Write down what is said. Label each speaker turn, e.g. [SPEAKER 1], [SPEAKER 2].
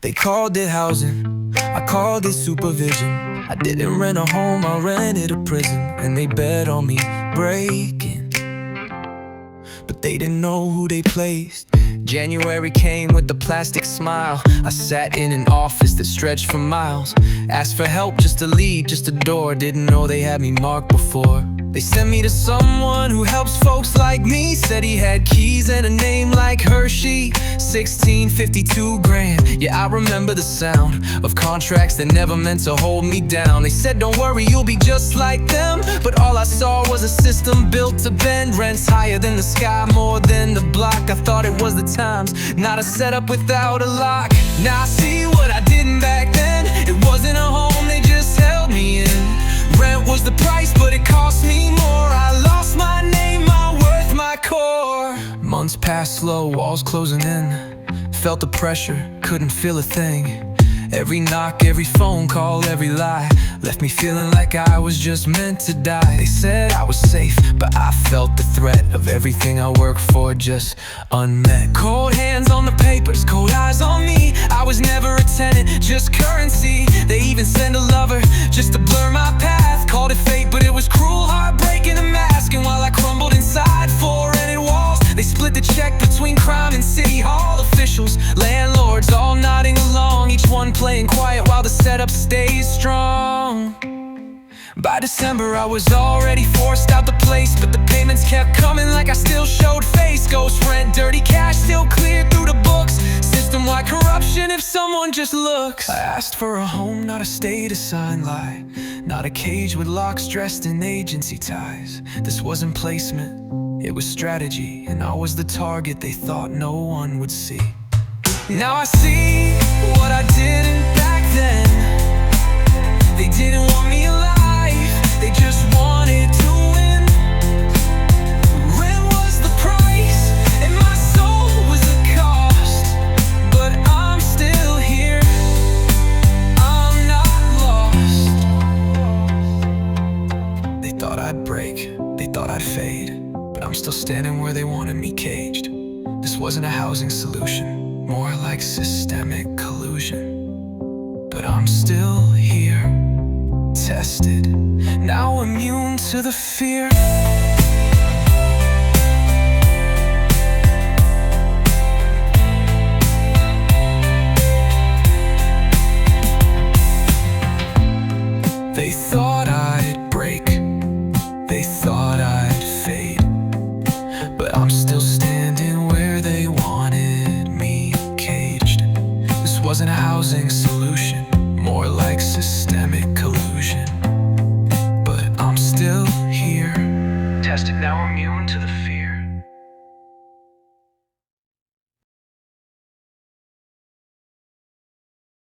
[SPEAKER 1] They called it housing, I called it supervision. I didn't rent a home, I rented a prison. And they bet on me breaking, but they didn't know who they placed. January came with a plastic smile. I sat in an office that stretched for miles. Asked for help, just a lead, just a door. Didn't know they had me marked before. They sent me to someone who helps folks like me. Said he had keys and a name like Hershey. 1652 grand. Yeah, I remember the sound of contracts that never meant to hold me down. They said don't worry, you'll be just like them. But all I saw was a system built to bend. Rents higher than the sky, more than the block. I thought it was the times, not a setup without a lock. Now I see what I didn't back then. It wasn't a home, they just held me in. Rent was the price, but it cost me more. I lost my name, my worth, my core. Months passed slow, walls closing in. Felt the pressure, couldn't feel a thing. Every knock, every phone call, every lie left me feeling like I was just meant to die. They said I was safe, but I felt the threat of everything I worked for just unmet. Cold hands on the papers, cold eyes on me. I was never a tenant, just currency. They even sent a lover just to blur my path. Called it fate, but it was cruel, heartbreaking, a mask. And while I crumbled inside 4 rented walls, they split the check between crime and city hall officials. Landlords all nodding along, each one playing quiet while the setup stays strong. By December I was already forced out the place, but the payments kept coming like I still showed face. Ghost rent, dirty cash still cleared through the books. System-wide corruption if someone just looks. I asked for a home, not a state assigned lie. Not a cage with locks dressed in agency ties. This wasn't placement, it was strategy. And I was the target they thought no one would see. Now I see what I didn't back then. They didn't want me alive, they just wanted to win. Rent was the price, and my soul was the cost. But I'm still here, I'm not lost. They thought I'd break, they thought I'd fade, but I'm still standing where they wanted me caged. This wasn't a housing solution, more like systemic collusion. But I'm still here, tested, now immune to the fear. They thought I'd break, they thought I'd fade, but I'm still standing where they wanted me caged. This wasn't a housing solution, more like systemic collusion. But I'm still here, tested, now immune to the